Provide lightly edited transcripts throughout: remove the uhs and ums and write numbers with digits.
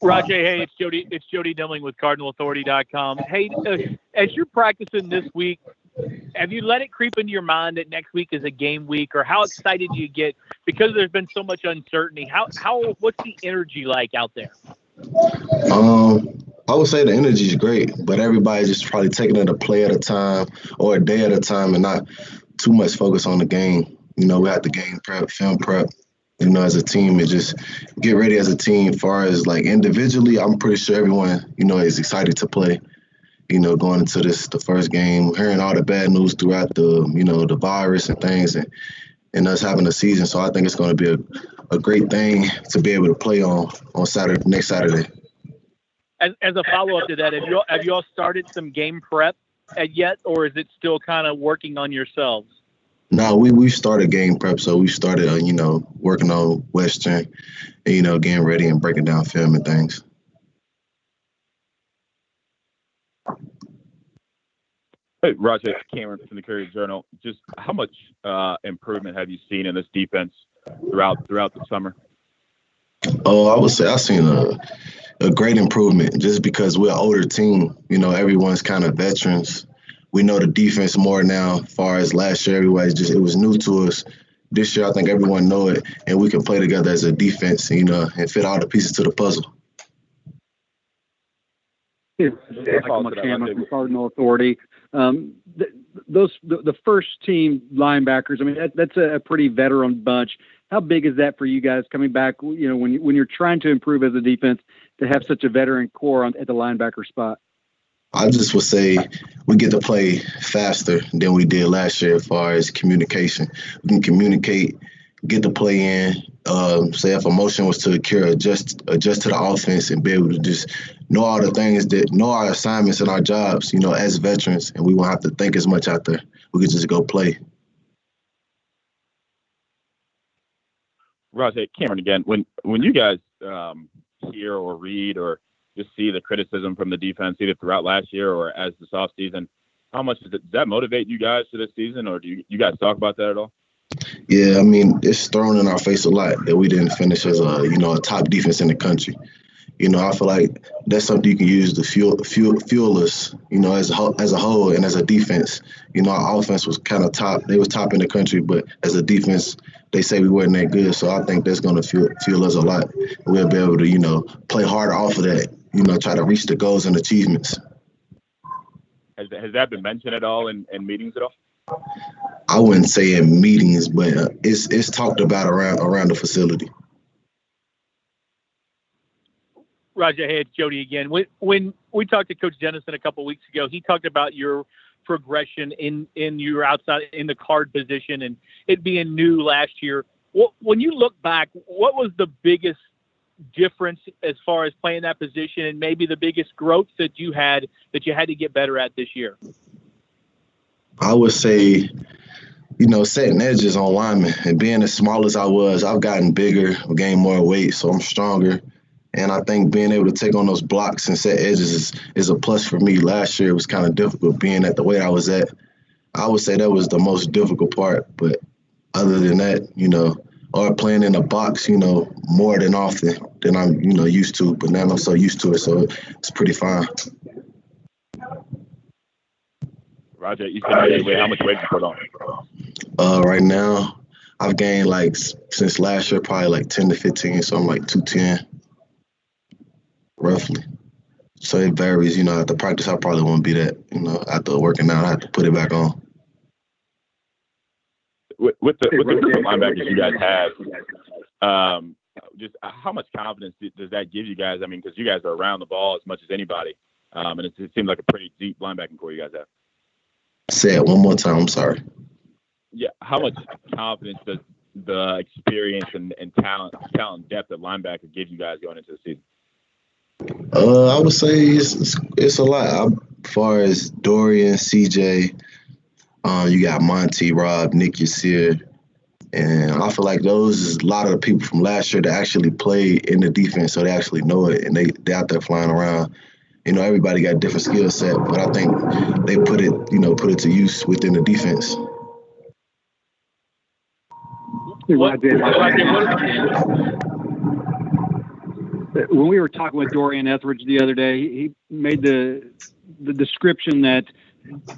Rodjay, hey, it's Jody Demling with CardinalAuthority.com. Hey, as you're practicing this week, have you let it creep into your mind that next week is a game week, or how excited do you get because there's been so much uncertainty? What's the energy like out there? I would say the energy is great, but everybody's just probably taking it a play at a time or a day at a time and not too much focus on the game. We have to game prep, film prep, as a team, and just get ready as a team. As far as like individually, I'm pretty sure everyone, is excited to play. Going into the first game, hearing all the bad news throughout the virus and things, and us having a season. So I think it's going to be a great thing to be able to play on next Saturday. As a follow-up to that, have you all started some game prep yet, or is it still kind of working on yourselves? No, we started game prep, so we started, working on Western, and, getting ready and breaking down film and things. Hey, Rodjay, Cameron from the Courier-Journal. Just how much improvement have you seen in this defense throughout the summer? Oh, I would say I've seen a great improvement just because we're an older team. Everyone's kind of veterans. We know the defense more now. As far as last year, it was new to us. This year, I think everyone know it, and we can play together as a defense, and fit all the pieces to the puzzle. Michael Cameron from Cardinal Authority. The first team linebackers, I mean, that's a pretty veteran bunch. How big is that for you guys coming back, when you're trying to improve as a defense, to have such a veteran core at the linebacker spot? I just would say we get to play faster than we did last year as far as communication. We can communicate, get the play in. Say if a motion was to occur, adjust to the offense and be able to just know all the things know our assignments and our jobs, as veterans, and we won't have to think as much out there. We could just go play. Rodjay, Cameron again. When you guys hear or read or just see the criticism from the defense either throughout last year or as this offseason, how much does that motivate you guys for this season, or do you guys talk about that at all? Yeah, I mean, it's thrown in our face a lot that we didn't finish as a top defense in the country. I feel like that's something you can use to fuel us, as a whole and as a defense. Our offense was kind of top. They was top in the country, but as a defense, they say we weren't that good. So I think that's going to fuel us a lot. We'll be able to, play harder off of that, try to reach the goals and achievements. Has that been mentioned at all in meetings at all? I wouldn't say in meetings, but it's talked about around the facility. Rodjay, hey, it's Jody again. When we talked to Coach Dennison a couple of weeks ago, he talked about your progression in your outside in the guard position and it being new last year. When you look back, what was the biggest difference as far as playing that position and maybe the biggest growth that you had to get better at this year? I would say, setting edges on linemen and being as small as I was, I've gotten bigger, gained more weight, so I'm stronger. And I think being able to take on those blocks and set edges is a plus for me. Last year it was kind of difficult being at the weight I was at. I would say that was the most difficult part. But other than that, or playing in a box, more than often than I'm, used to. But now I'm so used to it, so it's pretty fine. Rodjay, you said how much weight you put on? Right now, I've gained since last year probably 10 to 15, so I'm 210. Roughly. So it varies, after practice I probably won't be that, after working out I have to put it back on. With the group of linebackers you guys have, just how much confidence does that give you guys? I mean, because you guys are around the ball as much as anybody, and it seems like a pretty deep linebacking core you guys have. Say it one more time, I'm sorry. Yeah, how much confidence does the experience and talent depth at linebacker give you guys going into the season? I would say it's a lot. As far as Dorian, CJ, you got Monty, Rob, Nick Yasir, and I feel like those is a lot of the people from last year that actually play in the defense, so they actually know it, and they out there flying around. Everybody got a different skill set, but I think they put it to use within the defense. When we were talking with Dorian Etheridge the other day, he made the description that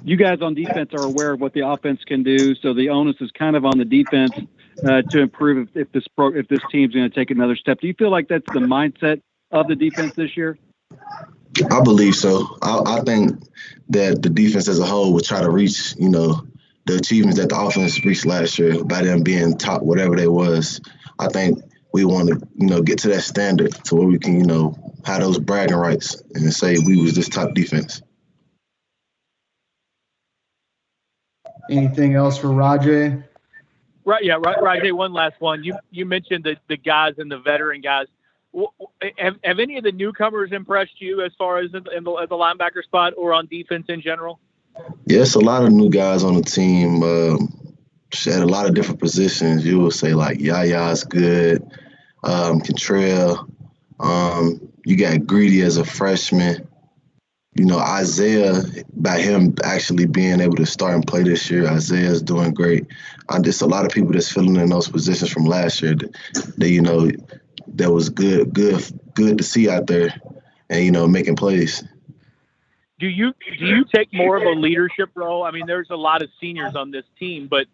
you guys on defense are aware of what the offense can do, so the onus is kind of on the defense to improve if this team's going to take another step. Do you feel like that's the mindset of the defense this year? I believe so. I think that the defense as a whole will try to reach, the achievements that the offense reached last year by them being top whatever they was. I think we want to, get to that standard to where we can, have those bragging rights and say we was this top defense. Anything else for Rodjay? Right, yeah, Rodjay, one last one. You mentioned the guys and the veteran guys. Have any of the newcomers impressed you as far as at the linebacker spot or on defense in general? Yes, a lot of new guys on the team at a lot of different positions. You will say like Yaya's good, Cantrell. You got Greedy as a freshman. Isaiah, by him actually being able to start and play this year, Isaiah's doing great. Just a lot of people that's filling in those positions from last year that was good to see out there and, making plays. Do you take more of a leadership role? I mean, there's a lot of seniors on this team, but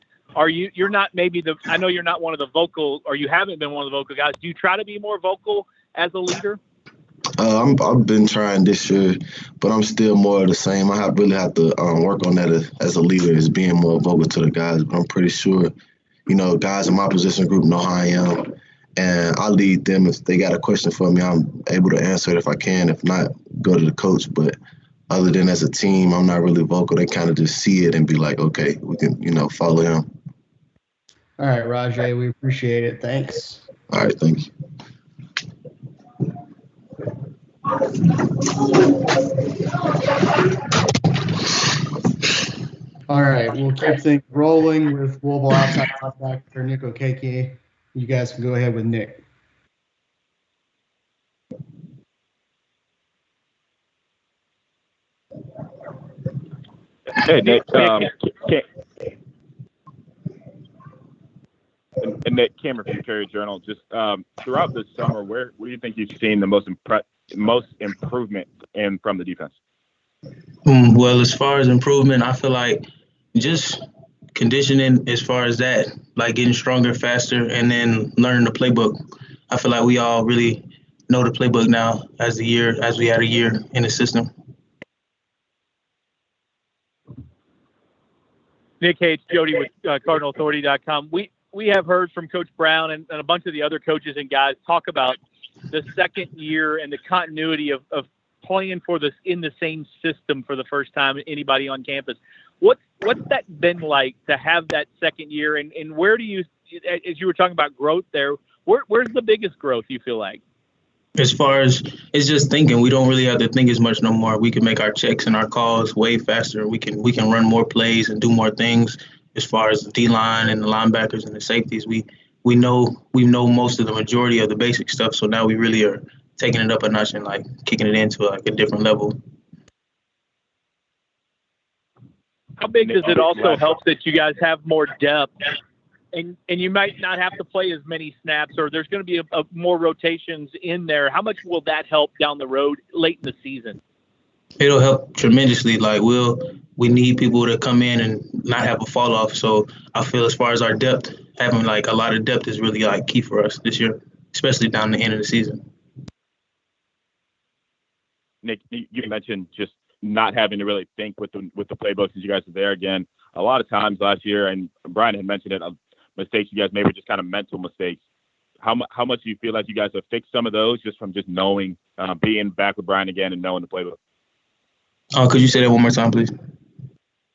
you're not maybe I know you're not one of the vocal, or you haven't been one of the vocal guys. Do you try to be more vocal as a leader? I've been trying this year, but I'm still more of the same. I really have to work on that as a leader, as being more vocal to the guys. But I'm pretty sure, guys in my position group know how I am, and I lead them. If they got a question for me, I'm able to answer it if I can. If not, go to the coach. But other than as a team, I'm not really vocal. They kind of just see it and be like, okay, we can, follow him. All right, Rodjay, we appreciate it. Thanks. All right, thank you. All right, we'll keep things rolling with Louisville outside linebacker Nick Okeke. You guys can go ahead with Nick. Hey, Nick. And Nick, Cameron from Courier Journal. Just throughout the summer, where do you think you've seen the most improvement from the defense? Well, as far as improvement, I feel like just conditioning as far as that, like getting stronger, faster, and then learning the playbook. I feel like we all really know the playbook now as we had a year in the system. Nick, hey, it's Jody with CardinalAuthority.com. We have heard from Coach Brown and a bunch of the other coaches and guys talk about the second year and the continuity of playing in the same system for the first time anybody on campus. What's that been like to have that second year, and where do you, as you were talking about growth there, where's the biggest growth you feel like? As far as it's just thinking, we don't really have to think as much no more. We can make our checks and our calls way faster. We can run more plays and do more things. As far as the D-line and the linebackers and the safeties, we know most of the majority of the basic stuff. So now we really are taking it up a notch and like kicking it into like a different level. How big does it also help that you guys have more depth, and you might not have to play as many snaps, or there's going to be a more rotations in there? How much will that help down the road late in the season? It'll help tremendously. Like we need people to come in and not have a fall off. So I feel as far as our depth, having like a lot of depth is really like key for us this year, especially down the end of the season. Nick, you mentioned just not having to really think with the playbook since you guys are there again. A lot of times last year, and Brian had mentioned it, mistakes you guys made were just kind of mental mistakes. How much do you feel like you guys have fixed some of those just from just knowing, being back with Brian again and knowing the playbook? Could you say that one more time, please?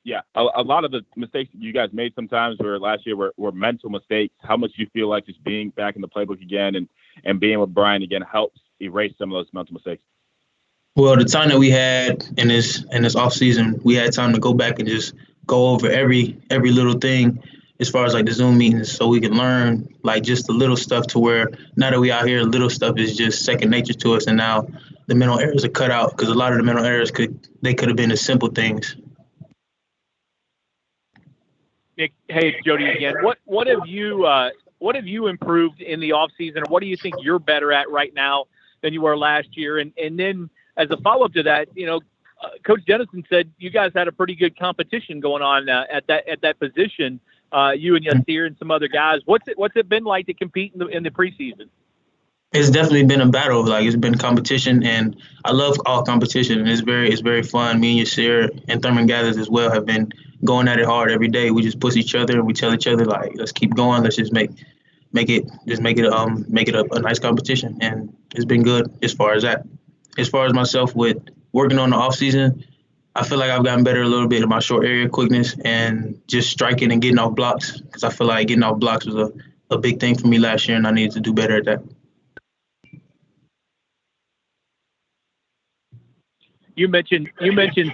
Yeah, a lot of the mistakes you guys made sometimes last year were mental mistakes. How much do you feel like just being back in the playbook again and being with Brian again helps erase some of those mental mistakes? Well, the time that we had in this off season, we had time to go back and just go over every little thing as far as like the Zoom meetings, so we can learn like just the little stuff to where now that we out here, little stuff is just second nature to us, and now the mental errors are cut out because a lot of the mental errors could have been the simple things. Nick, hey, it's Jody again. What have you what have you improved in the offseason, or what do you think you're better at right now than you were last year? And then as a follow-up to that, Coach Dennison said you guys had a pretty good competition going on at that position. You and Yasir and some other guys. What's it been like to compete in the preseason? It's definitely been a battle. Like, it's been competition, and I love all competition. And it's very fun. Me and Yasir and Thurman Gathers as well have been going at it hard every day. We just push each other and we tell each other, like, let's keep going. Let's just make it a nice competition. And it's been good as far as that. As far as myself with working on the off season, I feel like I've gotten better a little bit in my short area quickness and just striking and getting off blocks, because I feel like getting off blocks was a big thing for me last year, and I needed to do better at that. You mentioned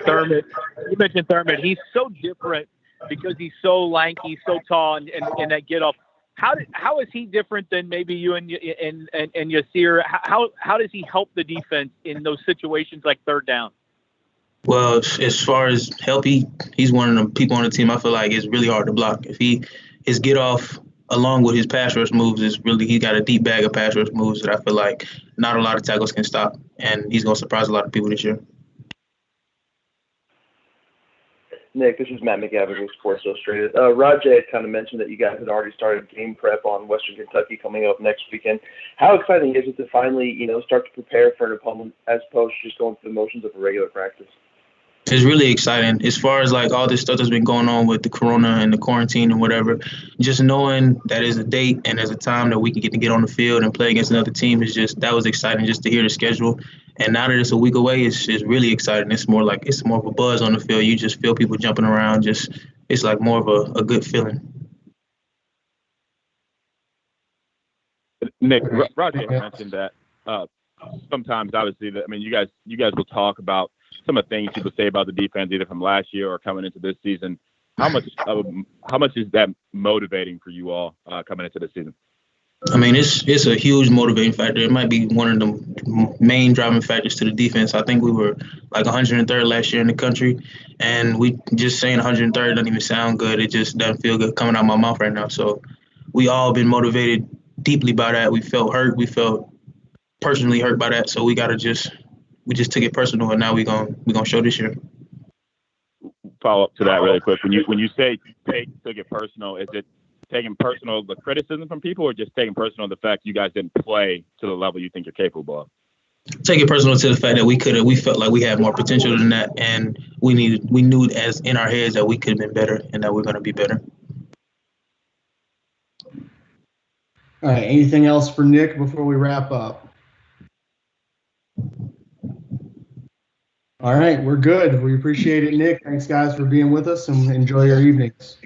Thurman. He's so different because he's so lanky, so tall, and that get off. How is he different than maybe you and Yasir? How does he help the defense in those situations like third down? Well, as far as help, he's one of the people on the team I feel like it's really hard to block. His get off along with his pass rush moves he got a deep bag of pass rush moves that I feel like not a lot of tackles can stop, and he's gonna surprise a lot of people this year. Nick, this is Matt McGavin with Sports Illustrated. Rodjay had kind of mentioned that you guys had already started game prep on Western Kentucky coming up next weekend. How exciting is it to finally, start to prepare for an opponent as opposed to just going through the motions of a regular practice? It's really exciting. As far as like all this stuff that's been going on with the corona and the quarantine and whatever, just knowing that there's a date and there's a time that we can get on the field and play against another team that was exciting just to hear the schedule. And now that it's a week away, it's really exciting. It's more of a buzz on the field. You just feel people jumping around. It's like more of a good feeling. Nick, Rodjay mentioned that sometimes, obviously, you guys will talk about some of the things people say about the defense either from last year or coming into this season. How much is that motivating for you all coming into this season? It's a huge motivating factor. It might be one of the main driving factors to the defense. I think we were like 103rd last year in the country, and we just saying 103rd doesn't even sound good. It just doesn't feel good coming out of my mouth right now. So we all been motivated deeply by that. We felt hurt. We felt personally hurt by that. So we just took it personal, and now we gonna show this year. Follow up to that really quick. When you say took it personal, is it taking personal the criticism from people, or just taking personal the fact you guys didn't play to the level you think you're capable of? Take it personal to the fact that we felt like we had more potential than that, and we knew as in our heads that we could have been better and that we're going to be better. All right. Anything else for Nick before we wrap up? All right. We're good. We appreciate it, Nick. Thanks, guys, for being with us, and enjoy your evenings.